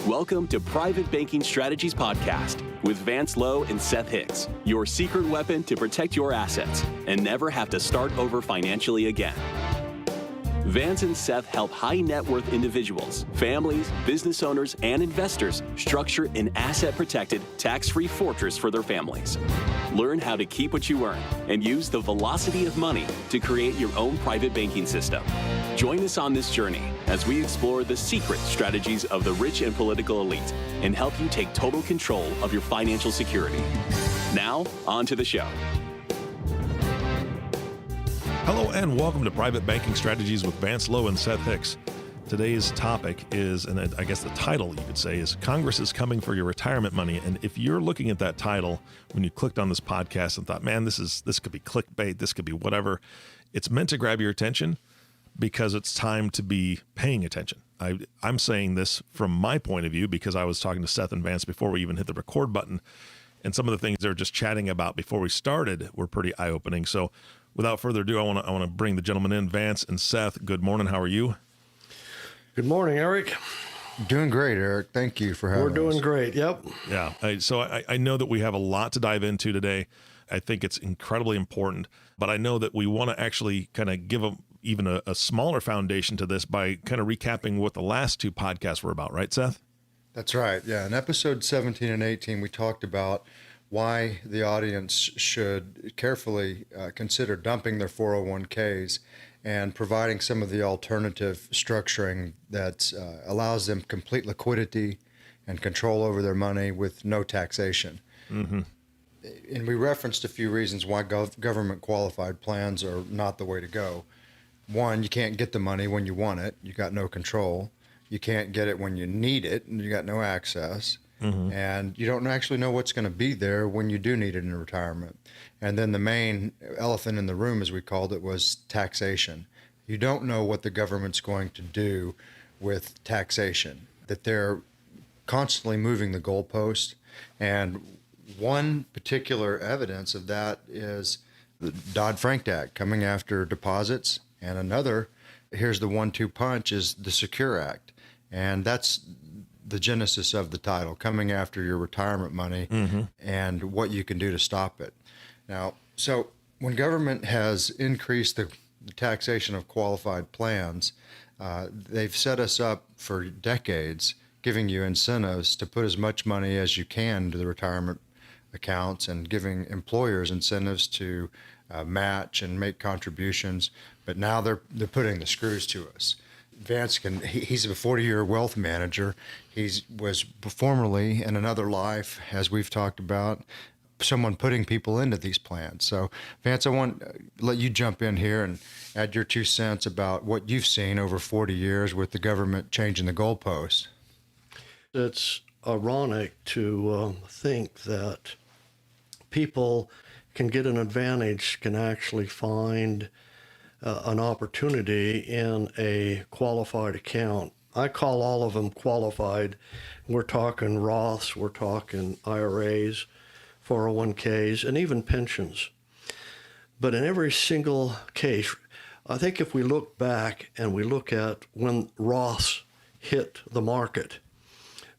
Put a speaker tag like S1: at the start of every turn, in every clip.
S1: Welcome to Private Banking Strategies Podcast with Vance, Lowe, and Seth Hicks, your secret weapon to protect your assets and never have to start over financially again. Vance and Seth help high net worth individuals, families, business owners, and investors structure an asset-protected, tax-free fortress for their families. Learn how to keep what you earn and use the velocity of money to create your own private banking system. Join us on this journey as we explore the secret strategies of the rich and political elite and help you take total control of your financial security. Now, on to the show.
S2: Hello and welcome to Private Banking Strategies with Vance, Lowe, and Seth Hicks. Today's topic is, and I guess the title you could say is, Congress is coming for your retirement money. And if you're looking at that title when you clicked on this podcast and thought, man, this could be clickbait, this could be whatever, it's meant to grab your attention because it's time to be paying attention. I'm saying this from my point of view because I was talking to Seth and Vance before we even hit the record button. And some of the things they were just chatting about before we started were pretty eye-opening. So without further ado, I want to bring the gentlemen in. Vance and Seth, good morning. How are you?
S3: Good morning, Eric.
S4: Doing great, Eric. Thank you for having us.
S3: We're doing great. Yep.
S2: Yeah. So I know that we have a lot to dive into today. I think it's incredibly important, but I know that we want to actually kind of give even a smaller foundation to this by kind of recapping what the last two podcasts were about, right, Seth?
S4: That's right. Yeah. In episode 17 and 18, we talked about why the audience should carefully consider dumping their 401ks and providing some of the alternative structuring that allows them complete liquidity and control over their money with no taxation. Mm-hmm. And we referenced a few reasons why government qualified plans are not the way to go. One, you can't get the money when you want it. You got no control. You can't get it when you need it, and you got no access. Mm-hmm. And you don't actually know what's going to be there when you do need it in retirement. And then the main elephant in the room, as we called it, was taxation. You don't know what the government's going to do with taxation, that they're constantly moving the goalpost. And one particular evidence of that is the Dodd-Frank Act coming after deposits. And another, here's the 1-2 punch, is the Secure Act. And that's the genesis of the title, coming after your retirement money, mm-hmm. and what you can do to stop it. Now, so when government has increased the taxation of qualified plans, they've set us up for decades, giving you incentives to put as much money as you can into the retirement accounts and giving employers incentives to match and make contributions. But now they're putting the screws to us. Vance he's a 40-year wealth manager. He was formerly in another life, as we've talked about, someone putting people into these plans. So Vance, I want to let you jump in here and add your 2 cents about what you've seen over 40 years with the government changing the goalposts.
S3: It's ironic to think that people can get an advantage, can actually find an opportunity in a qualified account. I call all of them qualified. We're talking Roths, we're talking IRAs, 401ks, and even pensions. But in every single case, I think if we look back and we look at when Roths hit the market,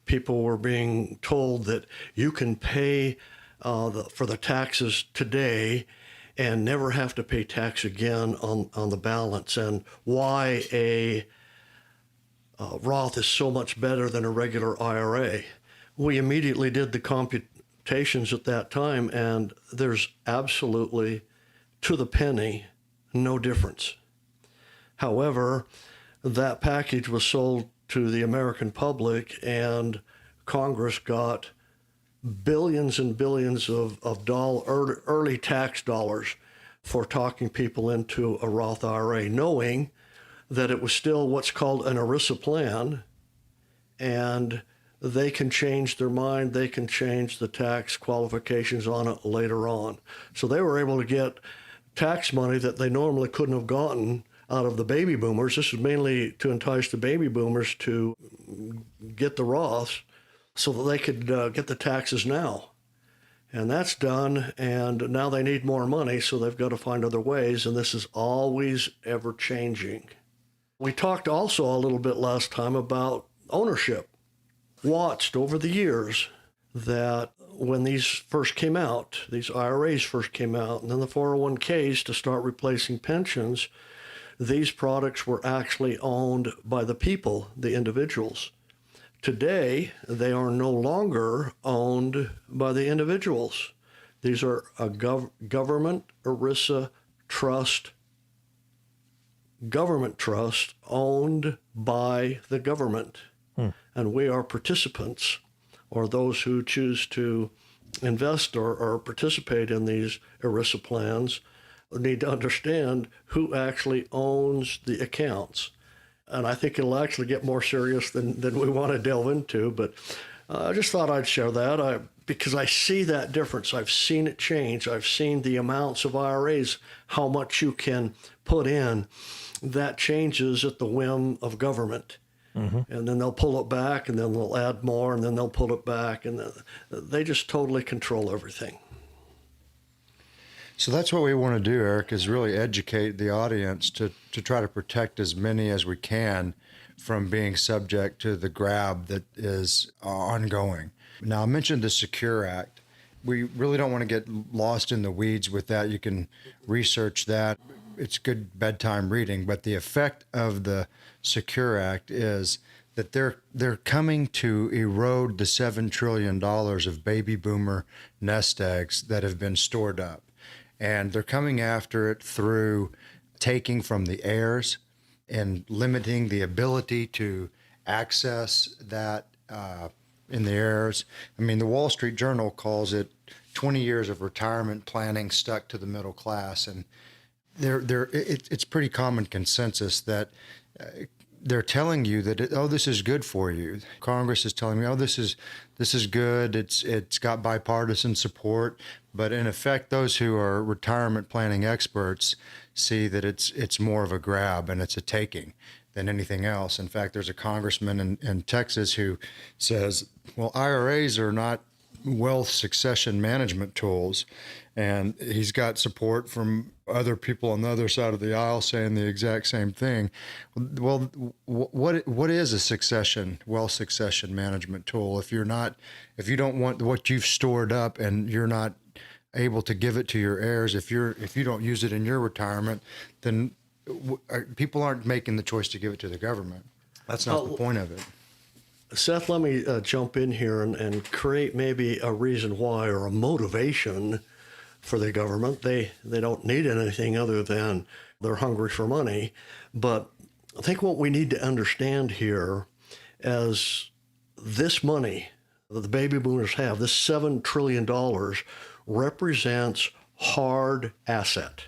S3: people were being told that you can pay for the taxes today and never have to pay tax again on the balance, and why a Roth is so much better than a regular IRA. We immediately did the computations at that time, and there's absolutely, to the penny, no difference. However, that package was sold to the American public, and Congress got billions and billions of early tax dollars for talking people into a Roth IRA, knowing that it was still what's called an ERISA plan, and they can change their mind, they can change the tax qualifications on it later on. So they were able to get tax money that they normally couldn't have gotten out of the baby boomers. This is mainly to entice the baby boomers to get the Roths, so that they could get the taxes now. And that's done, and now they need more money, so they've got to find other ways, and this is always ever changing. We talked also a little bit last time about ownership. watched over the years that when these first came out, these IRAs first came out, and then the 401ks to start replacing pensions, these products were actually owned by the people, the individuals. Today, they are no longer owned by the individuals. These are a government ERISA trust, government trust owned by the government. And we are participants, or those who choose to invest or participate in these ERISA plans need to understand who actually owns the accounts. And I think it'll actually get more serious than we want to delve into, but I just thought I'd share that because I see that difference. I've seen it change. I've seen the amounts of IRAs, how much you can put in. That changes at the whim of government. Mm-hmm. And then they'll pull it back, and then they'll add more, and then they'll pull it back, and they just totally control everything.
S4: So that's what we want to do, Eric, is really educate the audience to try to protect as many as we can from being subject to the grab that is ongoing. Now, I mentioned the Secure Act. We really don't want to get lost in the weeds with that. You can research that. It's good bedtime reading, but the effect of the Secure Act is that they're coming to erode the $7 trillion of baby boomer nest eggs that have been stored up. And they're coming after it through taking from the heirs and limiting the ability to access that in the heirs. I mean, the Wall Street Journal calls it 20 years of retirement planning stuck to the middle class. And it's pretty common consensus that they're telling you that this is good for you. Congress is telling me, this is good. It's got bipartisan support, but in effect, those who are retirement planning experts see that it's more of a grab and it's a taking than anything else. In fact, there's a congressman in Texas who says, well, IRAs are not wealth succession management tools. And he's got support from other people on the other side of the aisle saying the exact same thing. Well, what is a wealth succession management tool? If you don't want what you've stored up and you're not able to give it to your heirs, if you don't use it in your retirement, then people aren't making the choice to give it to the government. That's not the point of it.
S3: Seth, let me jump in here and create maybe a reason why or a motivation for the government. They don't need anything other than they're hungry for money. But I think what we need to understand here is this money that the baby boomers have, this $7 trillion, represents hard asset.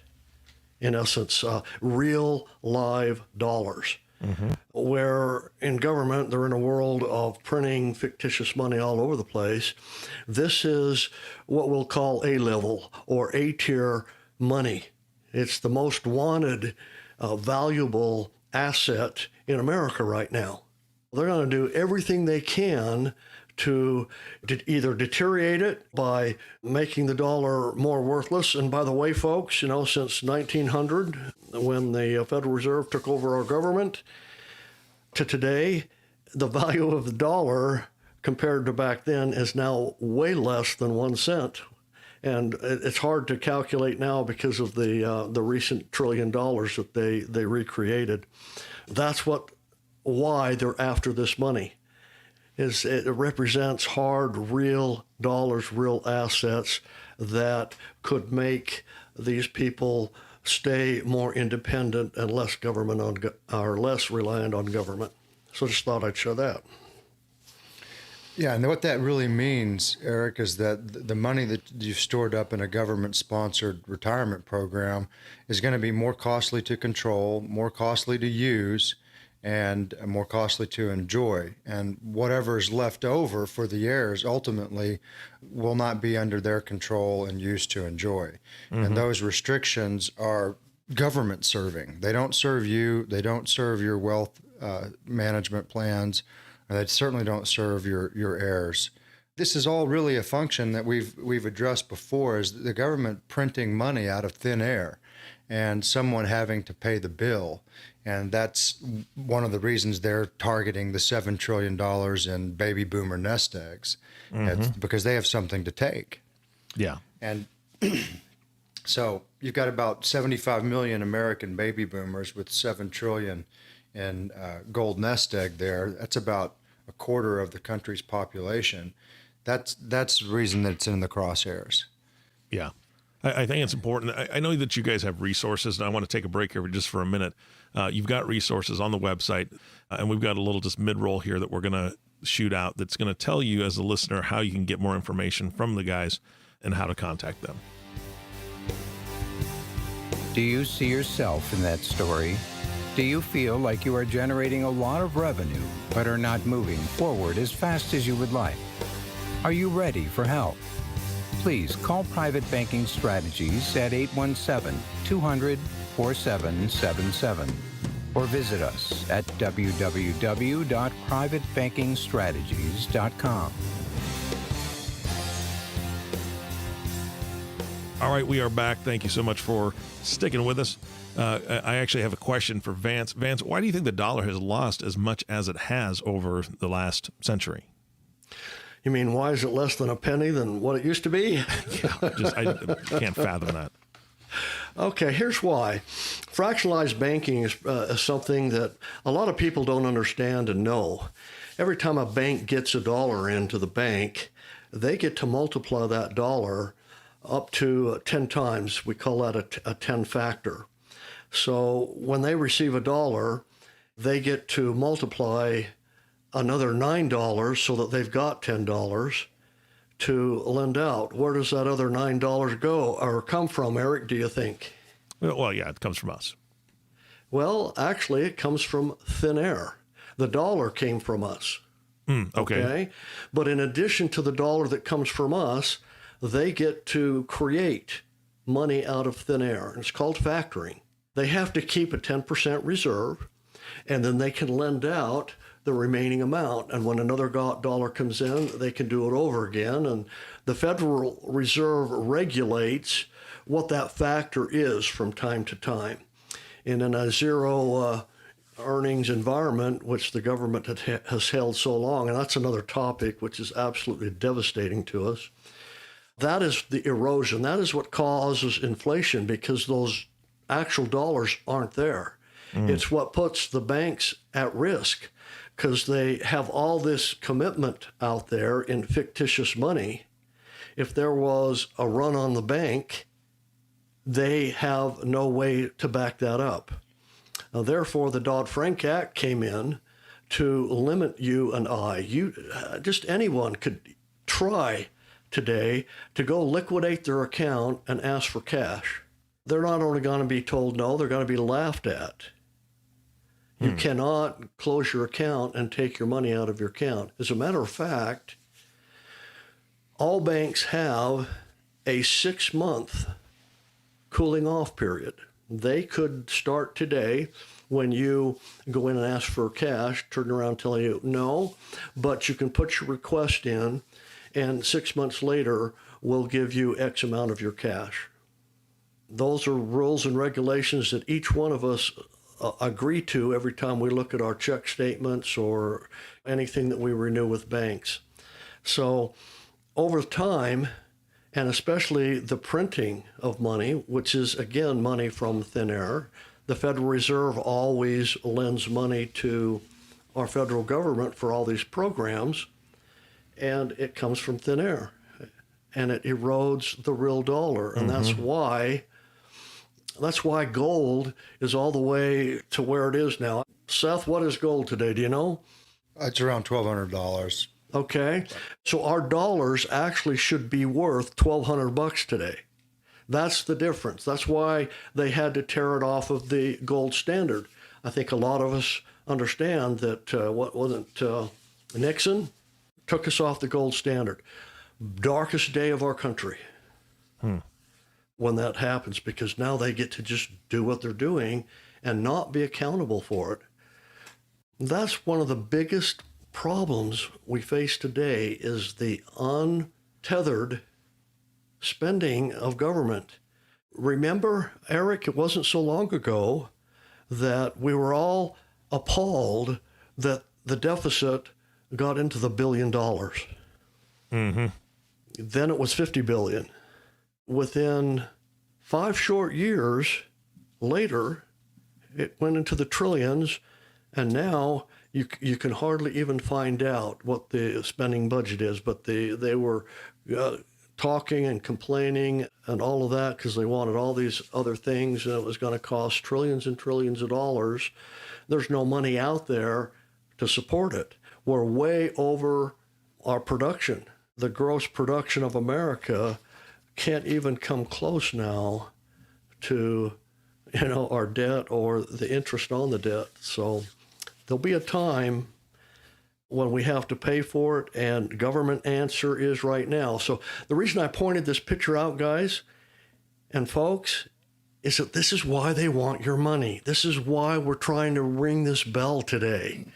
S3: In essence, real live dollars. Mm-hmm. Where in government, they're in a world of printing fictitious money all over the place. This is what we'll call A-level or A-tier money. It's the most wanted, valuable asset in America right now. They're going to do everything they can to either deteriorate it by making the dollar more worthless. And by the way, folks, since 1900, when the Federal Reserve took over our government, to today, the value of the dollar compared to back then is now way less than 1 cent. And it's hard to calculate now because of the recent $1 trillion that they recreated. That's why they're after this money. It represents hard, real dollars, real assets that could make these people stay more independent and less less reliant on government. So just thought I'd show that.
S4: Yeah, and what that really means, Eric, is that the money that you've stored up in a government-sponsored retirement program is going to be more costly to control, more costly to use, and more costly to enjoy. And whatever is left over for the heirs ultimately will not be under their control and used to enjoy. Mm-hmm. And those restrictions are government serving. They don't serve you. They don't serve your wealth management plans. And they certainly don't serve your heirs. This is all really a function that we've addressed before, is the government printing money out of thin air. and someone having to pay the bill. And that's one of the reasons they're targeting the $7 trillion in baby boomer nest eggs. It's because they have something to take.
S2: Yeah.
S4: And so you've got about 75 million American baby boomers with 7 trillion in gold nest egg there. That's about a quarter of the country's population. That's the reason that it's in the crosshairs.
S2: Yeah. I think it's important. I know that you guys have resources, and I want to take a break here just for a minute. You've got resources on the website, and we've got a little just mid-roll here that we're going to shoot out that's going to tell you as a listener how you can get more information from the guys and how to contact them.
S5: Do you see yourself in that story? Do you feel like you are generating a lot of revenue but are not moving forward as fast as you would like? Are you ready for help? Please call Private Banking Strategies at 817-200-4777 or visit us at www.privatebankingstrategies.com.
S2: All right, we are back. Thank you so much for sticking with us. I actually have a question for Vance. Vance, why do you think the dollar has lost as much as it has over the last century?
S3: You mean, why is it less than a penny than what it used to be?
S2: I can't fathom that.
S3: Okay, here's why. Fractionalized banking is something that a lot of people don't understand and know. Every time a bank gets $1 into the bank, they get to multiply that dollar up to 10 times. We call that a 10 factor. So when they receive $1, they get to multiply another $9 so that they've got $10 to lend out. Where does that other $9 go or come from, Eric, do you think?
S2: Well, yeah, it comes from us.
S3: Well, actually, it comes from thin air. The dollar came from us.
S2: Okay.
S3: But in addition to the dollar that comes from us, they get to create money out of thin air. And it's called factoring. They have to keep a 10% reserve, and then they can lend out the remaining amount. And when another dollar comes in, they can do it over again. And the Federal Reserve regulates what that factor is from time to time. And in a zero earnings environment, which the government has held so long, and that's another topic which is absolutely devastating to us, that is the erosion. That is what causes inflation, because those actual dollars aren't there. It's what puts the banks at risk, because they have all this commitment out there in fictitious money. If there was a run on the bank, they have no way to back that up. Now, therefore, the Dodd-Frank Act came in to limit you and I. Just anyone could try today to go liquidate their account and ask for cash. They're not only going to be told no, they're going to be laughed at. You cannot close your account and take your money out of your account. As a matter of fact, all banks have a 6-month cooling off period. They could start today when you go in and ask for cash, turn around telling you no, but you can put your request in, and 6 months later, we'll give you X amount of your cash. Those are rules and regulations that each one of us agree to every time we look at our check statements or anything that we renew with banks. So over time, and especially the printing of money, which is, again, money from thin air, the Federal Reserve always lends money to our federal government for all these programs, and it comes from thin air, and it erodes the real dollar. And that's why gold is all the way to where it is now. Seth, what is gold today? Do you know?
S4: It's around $1,200.
S3: Okay. So our dollars actually should be worth $1,200 today. That's the difference. That's why they had to tear it off of the gold standard. I think a lot of us understand that, Nixon took us off the gold standard. Darkest day of our country. When that happens, because now they get to just do what they're doing and not be accountable for it. That's one of the biggest problems we face today, is the untethered spending of government. Remember, Eric, it wasn't so long ago that we were all appalled that the deficit got into the $1 billion.
S2: Mm-hmm.
S3: Then it was 50 billion. Within 5 short years later, it went into the trillions, and now you can hardly even find out what the spending budget is, but they were talking and complaining and all of that because they wanted all these other things, and it was going to cost trillions and trillions of dollars. There's no money out there to support it. We're way over our production. The gross production of America can't even come close now to, our debt or the interest on the debt. So there'll be a time when we have to pay for it, and government answer is right now. So the reason I pointed this picture out, guys and folks, is that this is why they want your money. This is why we're trying to ring this bell today,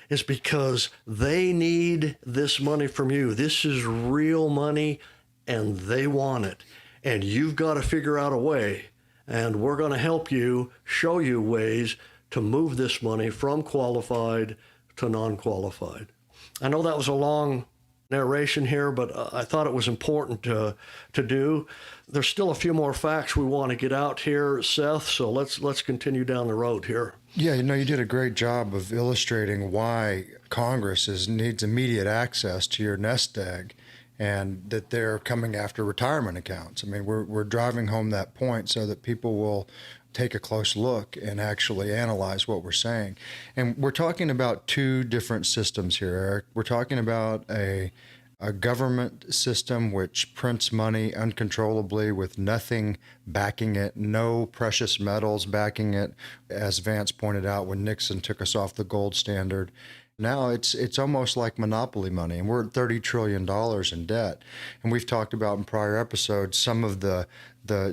S3: is because they need this money from you. This is real money, and they want it. And you've got to figure out a way, and we're going to help you, show you ways to move this money from qualified to non-qualified. I know that was a long narration here, but I thought it was important to do. There's still a few more facts we want to get out here, Seth, so let's continue down the road here.
S4: Yeah, you did a great job of illustrating why Congress needs immediate access to your nest egg, and that they're coming after retirement accounts. I mean, we're driving home that point so that people will take a close look and actually analyze what we're saying. And we're talking about two different systems here, Eric. We're talking about a government system which prints money uncontrollably with nothing backing it, no precious metals backing it, as Vance pointed out when Nixon took us off the gold standard. Now it's almost like monopoly money, and we're at $30 trillion in debt. And we've talked about in prior episodes some of the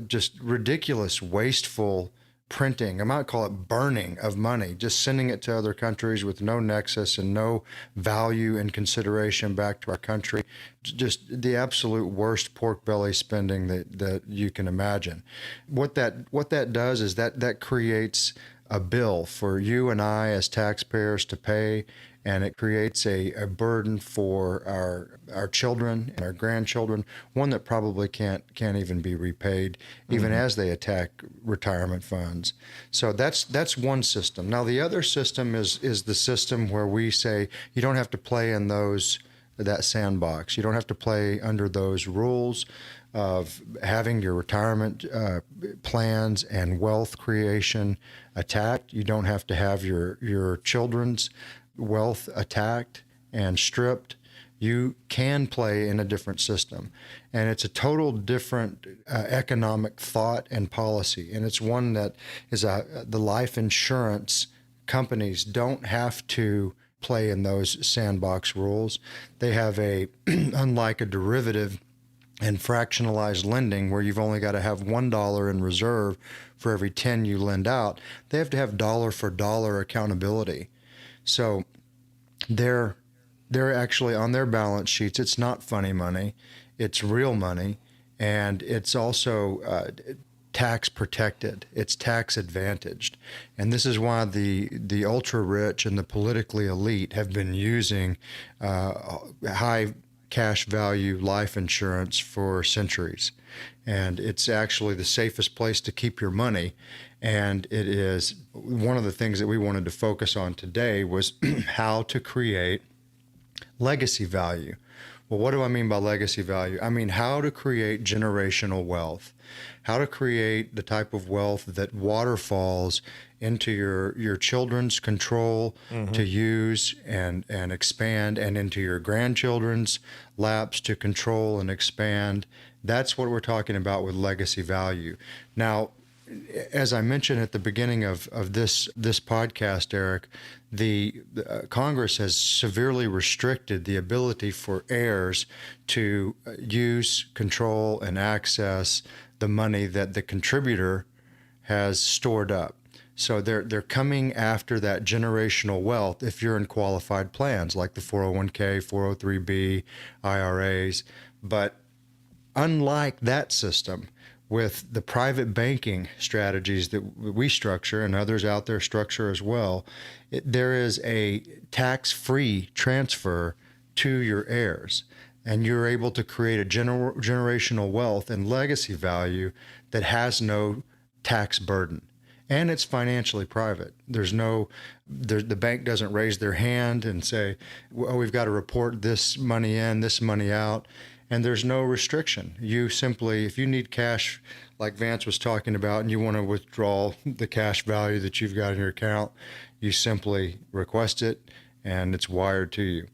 S4: just ridiculous, wasteful printing, I might call it burning of money, just sending it to other countries with no nexus and no value and consideration back to our country. Just the absolute worst pork belly spending that you can imagine. What that does is that creates a bill for you and I as taxpayers to pay, and it creates a burden for our children and our grandchildren, one that probably can't even be repaid, even as they attack retirement funds. So that's one system. Now the other system is the system where we say you don't have to play in that sandbox. You don't have to play under those rules of having your retirement plans and wealth creation attacked. You don't have to have your children's wealth attacked and stripped. You can play in a different system, and it's a total different economic thought and policy, and it's one that is the life insurance companies don't have to play in those sandbox rules. They have unlike a derivative and fractionalized lending where you've only got to have $1 in reserve for every 10 you lend out, they have to have dollar for dollar accountability. So they're actually on their balance sheets. It's not funny money, it's real money, and it's also tax protected. It's tax advantaged. And this is why the ultra rich and the politically elite have been using high cash value life insurance for centuries. And it's actually the safest place to keep your money. And it is one of the things that we wanted to focus on today was how to create legacy value. Well, what do I mean by legacy value? I mean how to create generational wealth, how to create the type of wealth that waterfalls into your children's control to use and expand, and into your grandchildren's laps to control and expand. That's what we're talking about with legacy value. Now, as I mentioned at the beginning of this podcast, Eric, the Congress has severely restricted the ability for heirs to use, control, and access the money that the contributor has stored up. So they're coming after that generational wealth if you're in qualified plans like the 401k, 403b, IRAs. But unlike that system, with the private banking strategies that we structure and others out there structure as well, there is a tax-free transfer to your heirs, and you're able to create a generational wealth and legacy value that has no tax burden. And it's financially private. The bank doesn't raise their hand and say, "Oh, we've got to report this money in, this money out." And there's no restriction. You simply, if you need cash, like Vance was talking about, and you want to withdraw the cash value that you've got in your account, you simply request it, and it's wired to you.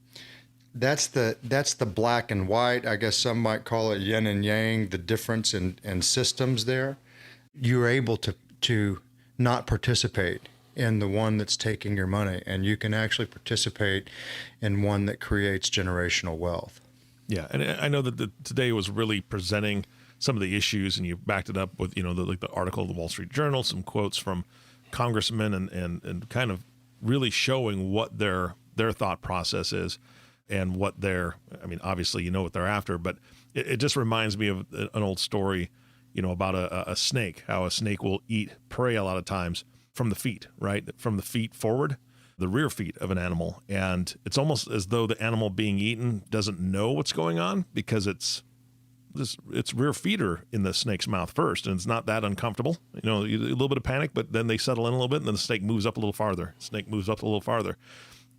S4: That's the black and white. I guess some might call it yin and yang, the difference in systems there. You're able to not participate in the one that's taking your money, and you can actually participate in one that creates generational wealth.
S2: Yeah, and I know that today was really presenting some of the issues, and you backed it up with the article of the Wall Street Journal, some quotes from congressmen, and kind of really showing what their thought process is, and what obviously what they're after, but it just reminds me of an old story, about a snake, how a snake will eat prey a lot of times from the feet, right? From the feet forward, the rear feet of an animal. And it's almost as though the animal being eaten doesn't know what's going on, because its rear feet are in the snake's mouth first, and it's not that uncomfortable. A little bit of panic, but then they settle in a little bit, and then the snake moves up a little farther.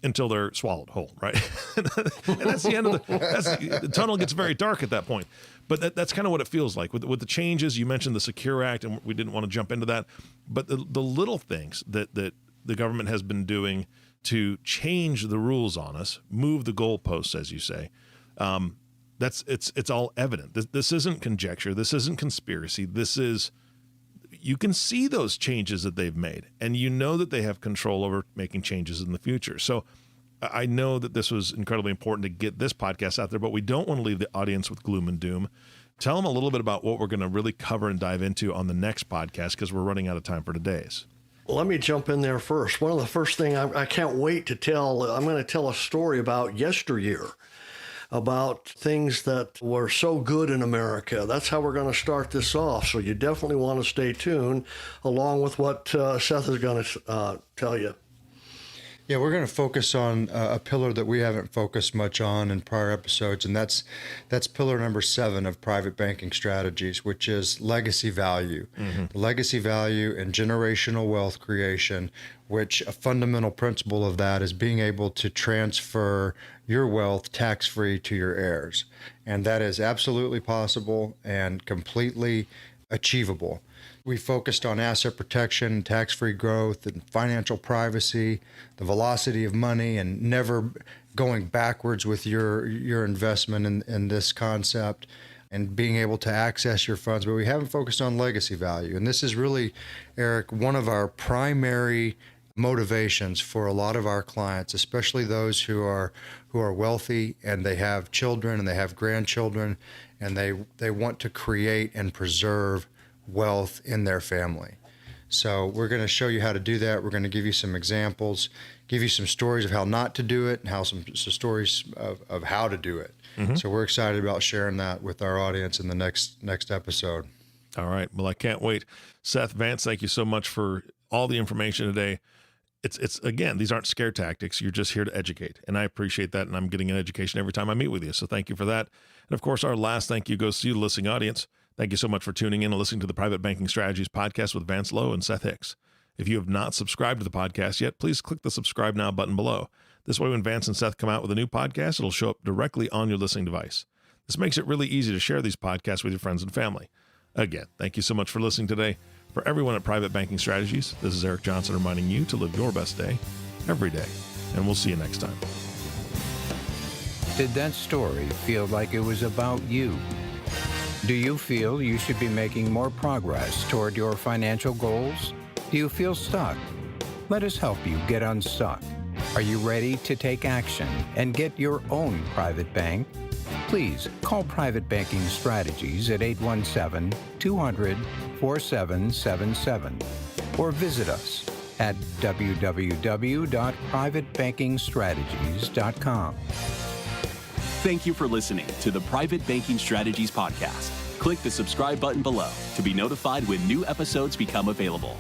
S2: Until they're swallowed whole, right? And that's the end of the tunnel gets very dark at that point. But that's kind of what it feels like with the changes. You mentioned the Secure Act, and we didn't want to jump into that. But the little things that the government has been doing to change the rules on us, move the goalposts, as you say, it's all evident. This isn't conjecture. This isn't conspiracy. You can see those changes that they've made, and that they have control over making changes in the future. So I know that this was incredibly important to get this podcast out there, but we don't want to leave the audience with gloom and doom. Tell them a little bit about what we're going to really cover and dive into on the next podcast, because we're running out of time for today's.
S3: Well, let me jump in there first. One of the first things I can't wait to tell, I'm going to tell a story about yesteryear, about things that were so good in America. That's how we're going to start this off. So you definitely want to stay tuned, along with what Seth is going to tell you.
S4: Yeah, we're going to focus on a pillar that we haven't focused much on in prior episodes, and that's pillar number 7 of private banking strategies, which is legacy value. Mm-hmm. Legacy value and generational wealth creation, which a fundamental principle of that is being able to transfer your wealth tax-free to your heirs. And that is absolutely possible and completely achievable. We focused on asset protection, tax-free growth, and financial privacy, the velocity of money, and never going backwards with your investment in this concept, and being able to access your funds. But we haven't focused on legacy value. And this is really, Eric, one of our primary motivations for a lot of our clients, especially those who are wealthy and they have children and they have grandchildren, and they want to create and preserve wealth in their family. So we're going to show you how to do that. We're going to give you some examples, give you some stories of how not to do it, and how some stories of how to do it. Mm-hmm. So we're excited about sharing that with our audience in the next episode.
S2: All right. Well, I can't wait. Seth, Vance, thank you so much for all the information today. It's again, these aren't scare tactics. You're just here to educate. And I appreciate that. And I'm getting an education every time I meet with you. So thank you for that. And of course, our last thank you goes to you, the listening audience. Thank you so much for tuning in and listening to the Private Banking Strategies podcast with Vance Lowe and Seth Hicks. If you have not subscribed to the podcast yet, please click the subscribe now button below. This way, when Vance and Seth come out with a new podcast, it'll show up directly on your listening device. This makes it really easy to share these podcasts with your friends and family. Again, thank you so much for listening today. For everyone at Private Banking Strategies, this is Eric Johnson reminding you to live your best day every day. And we'll see you next time.
S5: Did that story feel like it was about you? Do you feel you should be making more progress toward your financial goals? Do you feel stuck? Let us help you get unstuck. Are you ready to take action and get your own private bank? Please call Private Banking Strategies at 817-200-4777 or visit us at www.privatebankingstrategies.com.
S1: Thank you for listening to the Private Banking Strategies podcast. Click the subscribe button below to be notified when new episodes become available.